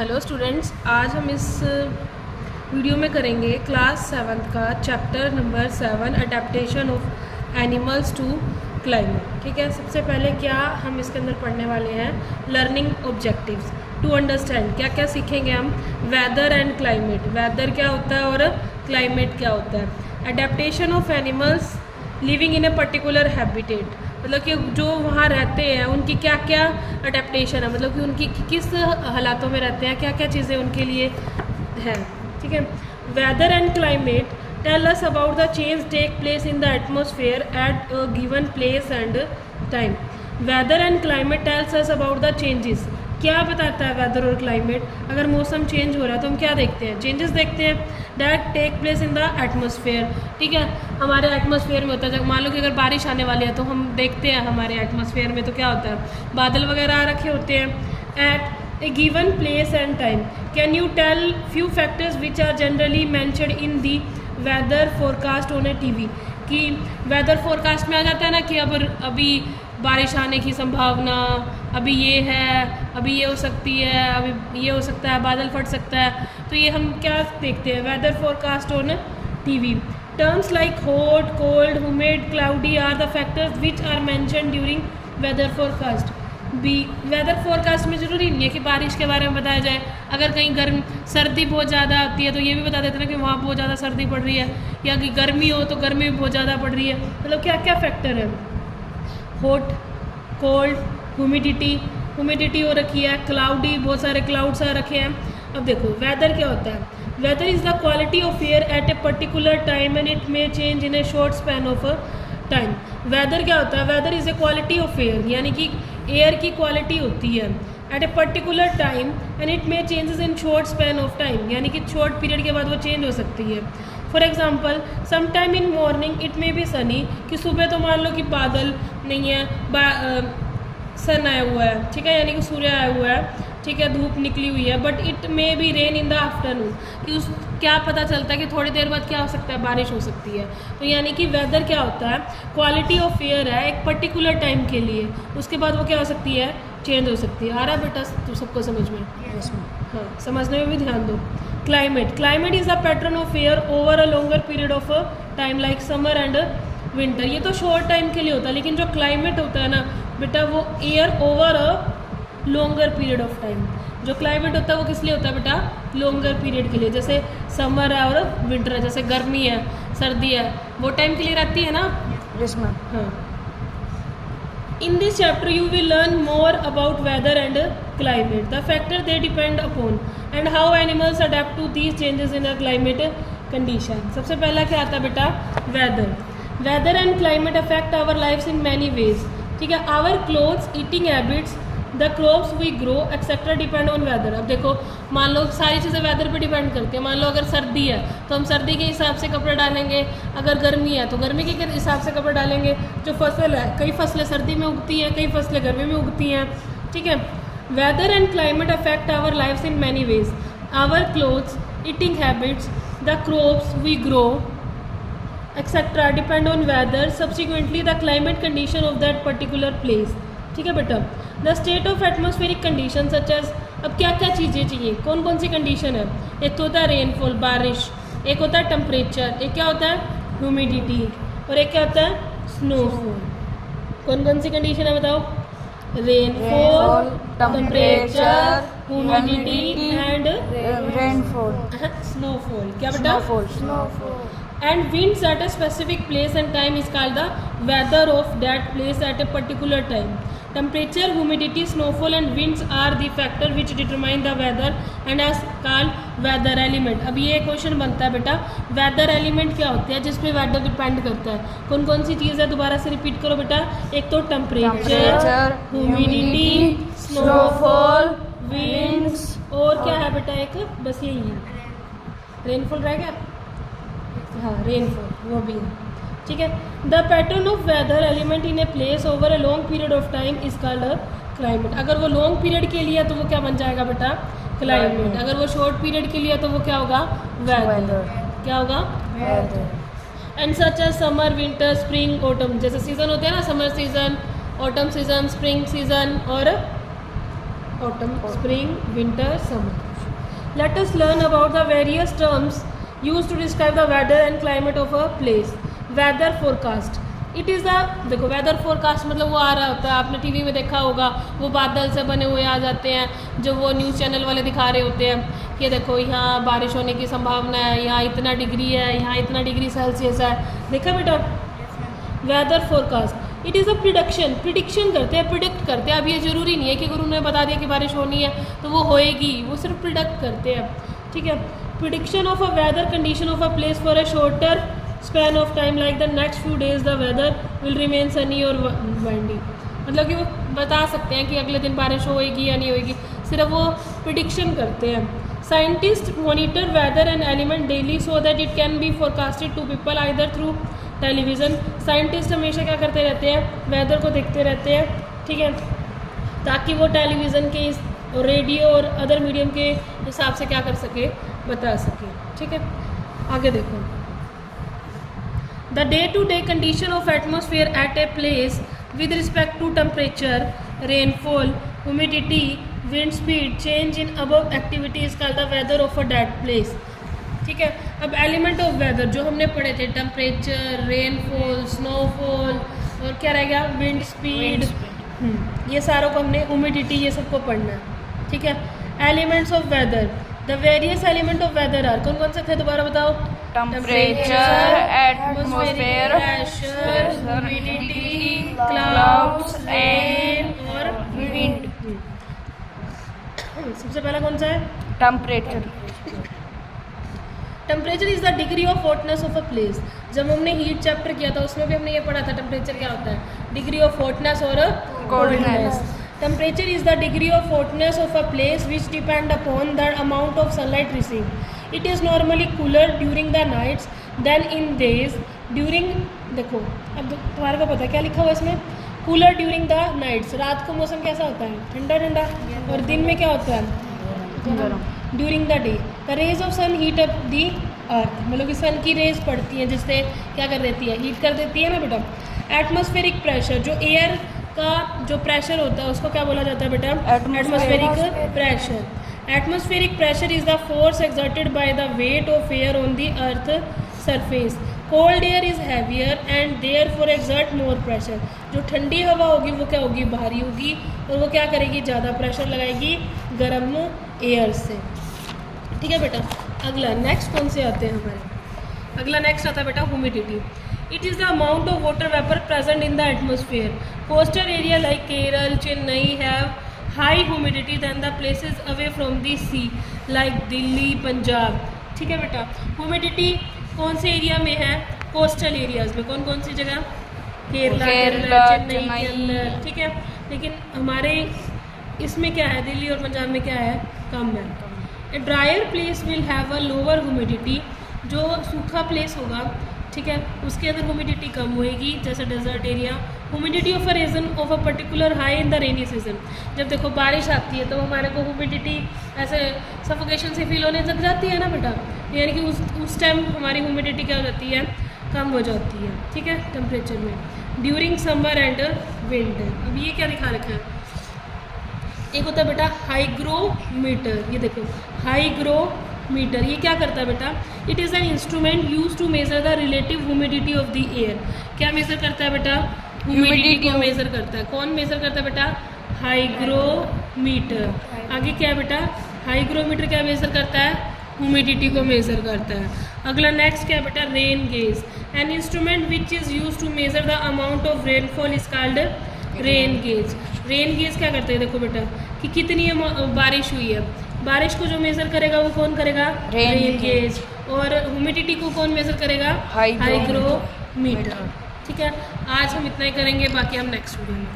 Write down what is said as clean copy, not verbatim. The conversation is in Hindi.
हेलो स्टूडेंट्स, आज हम इस वीडियो में करेंगे क्लास 7 का chapter number 7 adaptation of animals to climate. ठीक है, सबसे पहले क्या हम इसके अंदर पढ़ने वाले हैं, लर्निंग ऑब्जेक्टिव्स टू अंडरस्टैंड। क्या क्या सीखेंगे हम, वेदर एंड क्लाइमेट, वेदर क्या होता है और क्लाइमेट क्या होता है। Adaptation of animals living in a particular habitat, मतलब कि जो वहाँ रहते हैं उनकी क्या क्या अडेप्टेशन है, मतलब कि उनकी किस हालातों में रहते हैं, क्या क्या चीज़ें उनके लिए हैं। ठीक है, weather and climate tell us about the change take place in the atmosphere at a given place and time. Weather and climate tells us about the changes, क्या बताता है वेदर और क्लाइमेट। अगर मौसम चेंज हो रहा है तो हम क्या देखते हैं, चेंजेस देखते हैं that take place in the atmosphere. ठीक है, हमारे एटमोसफेयर में होता है, मान लो कि अगर बारिश आने वाली है तो हम देखते हैं हमारे एटमोसफेयर में तो क्या होता है, बादल वगैरह आ रखे होते हैं। At a given place and time, can you tell few factors which are generally mentioned in the weather forecast on a TV. कि वेदर फोरकास्ट में आ जाता है ना कि अब अभी बारिश आने की संभावना, अभी ये है, अभी ये हो सकती है, अभी ये हो सकता है, बादल फट सकता है। तो ये हम क्या देखते हैं, weather forecast on TV. Terms like hot, cold, humid, cloudy are the factors which are mentioned during weather forecast. बी वेदर फोरकास्ट में ज़रूरी नहीं है कि बारिश के बारे में बताया जाए, अगर कहीं सर्दी बहुत ज़्यादा आती है तो ये भी बता देते हैं कि वहाँ बहुत ज़्यादा सर्दी पड़ रही है, या कि गर्मी हो तो गर्मी भी बहुत ज़्यादा पड़ रही है। मतलब क्या क्या फैक्टर है, हॉट, कोल्ड, ह्यूमिडिटी हो रखी है, क्लाउडी, बहुत सारे क्लाउड्स आ रखे हैं। अब देखो वेदर क्या होता है, weather is the quality of air at a particular time and it may change in a short span of time. Weather क्या होता है, weather is a quality of air, यानी कि एयर की क्वालिटी होती है at a particular time and it may changes in short span of time, यानी कि शॉर्ट पीरियड के बाद वो चेंज हो सकती है। For example some time in morning it may be sunny, कि सुबह तो मान लो कि बादल नहीं है, सन आया हुआ है, ठीक है, यानी कि सूर्य आया हुआ है, ठीक है, धूप निकली हुई है, but it may B rain in the afternoon, कि उस क्या पता चलता है कि थोड़ी देर बाद क्या हो सकता है, बारिश हो सकती है। तो यानी कि वेदर क्या होता है, क्वालिटी ऑफ एयर है एक पर्टिकुलर टाइम के लिए, उसके बाद वो क्या हो सकती है, चेंज हो सकती है। आ रहा बेटा तो सबको समझ में? हाँ, समझने में भी ध्यान दो। Climate, climate is a pattern of air over a longer period of time like summer and winter. ये तो शॉर्ट टाइम के लिए होता है, लेकिन जो क्लाइमेट होता है ना बेटा, वो air over a longer period of time. जो क्लाइमेट होता है वो किस लिए होता है बेटा, लॉन्गर पीरियड के लिए। जैसे समर है और विंटर है, जैसे गर्मी है, सर्दी है, वो टाइम के लिए रहती है ना। Yes ma'am. हाँ, in this chapter you will learn more about weather and climate, the factor they depend upon and how animals adapt to these changes in a climate condition. सबसे पहला क्या आता है बेटा, weather. Weather and climate affect our lifes in many ways. ठीक है, our clothes, eating habits, the crops we grow etcetera depend on weather. अब देखो, मान लो सारी चीज़ें वेदर पे डिपेंड करती है। मान लो अगर सर्दी है तो हम सर्दी के हिसाब से कपड़े डालेंगे, अगर गर्मी है तो गर्मी के हिसाब से कपड़े डालेंगे। जो फसल है, कई फसलें सर्दी में उगती हैं, कई फसलें गर्मी में उगती हैं। ठीक है, weather and climate affect our lifes in many ways, our clothes, eating habits, the crops we grow etcetera depend on weather, subsequently the climate condition of that particular place. ठीक है बेटा, the state of atmospheric condition such as, अब क्या क्या चीज़ें चाहिए, कौन कौन सी कंडीशन है, एक तो होता है रेनफॉल, बारिश, एक होता है टेम्परेचर, एक क्या होता है ह्यूमिडिटी, और एक क्या होता है स्नोफॉल। कौन कौन सी कंडीशन है बताओ, rainfall, temperature, humidity and rainfall, snowfall. क्या बेटा, snowfall. and winds at a specific place and time is called the weather of that place at a particular time. Temperature, humidity, snowfall and winds are the factor which determine the weather and is called weather element. अब ये क्वेश्चन बनता है बेटा, weather element क्या होती है जिसपे weather डिपेंड करता है, कौन कौन सी चीज़ है, दोबारा से रिपीट करो बेटा। एक तो टेम्परेचर, ह्यूमिडिटी, स्नोफॉल, विंड्स, और क्या है बेटा एक, बस यही है। रेनफॉल रह गया, हाँ रेनफॉल वो भी है। ठीक है, the pattern of weather element in a place over a long period of time is called climate. अगर वो लॉन्ग पीरियड के लिए है तो वो क्या बन जाएगा बेटा, क्लाइमेट। अगर वो शॉर्ट पीरियड के लिए है तो वो क्या होगा, वेदर। क्या होगा, weather. And such as summer, winter, spring, autumn, जैसे सीजन होते हैं ना, summer season, autumn season, spring season और autumn, spring, winter, summer. Let us learn about the various terms use to describe the weather and climate of a place. Weather forecast, it is the, देखो वेदर फोरकास्ट मतलब वो आ रहा होता है, आपने टीवी में देखा होगा, वो बादल से बने हुए आ जाते हैं जो वो न्यूज़ चैनल वाले दिखा रहे होते हैं कि देखो यहाँ बारिश होने की संभावना है, यहाँ इतना डिग्री है, यहाँ इतना डिग्री सेल्सियस है. देखा बेटा, weather forecast it is a prediction करते हैं, प्रिडिक्ट करते हैं. अब ये ज़रूरी नहीं है कि अगर उन्होंने बता दिया कि बारिश होनी है तो वो होएगी, वो सिर्फ प्रिडिक्ट करते हैं. ठीक है, prediction of a weather condition of a place for a shorter span of time like the next few days the weather will remain sunny और वाइंडी. मतलब कि वो बता सकते हैं कि अगले दिन बारिश होएगी या नहीं होएगी, सिर्फ वो प्रिडिक्शन करते हैं. Scientist monitor weather and element daily so that it can be forecasted to people either through television. Scientist हमेशा क्या करते रहते हैं, वेदर को देखते रहते हैं. ठीक है, ताकि वो टेलीविज़न के रेडियो और अदर मीडियम के हिसाब से क्या कर सके, बता सके. ठीक है, आगे देखो. The day-to-day condition of atmosphere at a place with respect to temperature, rainfall, humidity, wind speed, change in above activity is called the weather of a that place. ठीक है, अब एलिमेंट ऑफ वेदर जो हमने पढ़े थे, टेम्परेचर, रेनफॉल, स्नोफॉल और क्या रह गया, विंड स्पीड. ये सारों को हमने, ह्यूमिडिटी, ये सबको पढ़ना है. ठीक है, elements of weather, the various element of weather are, कौन कौन से थे दोबारा बताओ. Temperature, atmosphere, pressure, humidity, clouds, rain और विंड. सबसे पहला कौन सा है, temperature. Temperature is the degree of hotness of a place. जब हमने हीट चैप्टर किया था उसमें भी हमने ये पढ़ा था, टेम्परेचर क्या होता है, डिग्री ऑफ हॉटनेस और coldness. Temperature is the degree of hotness of a place which depend upon the amount of sunlight received. It is normally cooler during the nights than in days during, देखो अब तुम्हारे को पता है क्या लिखा हुआ है इसमें, कूलर ड्यूरिंग द नाइट्स. रात को मौसम कैसा होता है, ठंडा ठंडा, और दिन में क्या होता है, during the day. The rays of sun heat up the earth, मतलब कि सन की रेज पड़ती हैं जिससे क्या कर देती है, हीट कर देती है ना बेटा. एटमॉस्फेरिक प्रेशर, जो एयर का जो प्रेशर होता है उसको क्या बोला जाता है बेटा, atmospheric pressure. Atmospheric pressure is the force exerted by the weight of air on the earth surface. Cold air is heavier and therefore exert more pressure. जो ठंडी हवा होगी वो क्या होगी, भारी होगी, और वो क्या करेगी, ज़्यादा प्रेशर लगाएगी गर्म एयर से. ठीक है बेटा, अगला नेक्स्ट कौन से आते हैं हमारे, अगला नेक्स्ट आता है बेटा humidity. It is the amount of water vapour present in the atmosphere. Coastal area like Kerala, Chennai have high humidity than the places away from the sea like Delhi, Punjab. ठीक है बेटा, ह्यूमिडिटी कौन से एरिया में है, कोस्टल एरियाज में. कौन कौन सी जगह, केरला, चेन्नई के अंदर. ठीक है, लेकिन हमारे इसमें क्या है, दिल्ली और पंजाब में क्या है, कम है. A drier place will have a lower humidity. जो सूखा प्लेस होगा, ठीक है, उसके अंदर ह्यूमिडिटी कम होएगी, जैसे desert area. Humidity of a region of a particular high in the rainy season. जब देखो बारिश आती है तो हमारे को ह्यूमिडिटी ऐसे सफोकेशन से फील होने लग जाती है ना बेटा, यानी कि उस टाइम हमारी ह्यूमिडिटी क्या हो जाती है, कम हो जाती है. ठीक है, टेम्परेचर में. During summer and winter. अब ये क्या दिखा रखा है, एक होता है बेटा हाईग्रोमीटर. ये देखो हाईग्रोमीटर, ये क्या करता है बेटा, it is an instrument use to measure the relative humidity of the air. क्या मेजर करता है बेटा, ह्यूमिडिटी को मेजर करता है. कौन मेजर करता है बेटा, हाईग्रोमीटर. आगे क्या है बेटा, हाईग्रोमीटर क्या मेजर करता है, ह्यूमिडिटी को मेजर करता है. अगला नेक्स्ट क्या है बेटा, rain gauge. An instrument which is use to measure the amount of rainfall is called rain gauge. Rain gauge क्या करते हैं, देखो बेटा कि कितनी बारिश हुई है, बारिश को जो मेज़र करेगा वो कौन करेगा, रेन गेज. और ह्यूमिडिटी को कौन मेज़र करेगा, हाईग्रोमीटर. ठीक है, आज हम इतना ही करेंगे, बाकी हम नेक्स्ट वीडियो में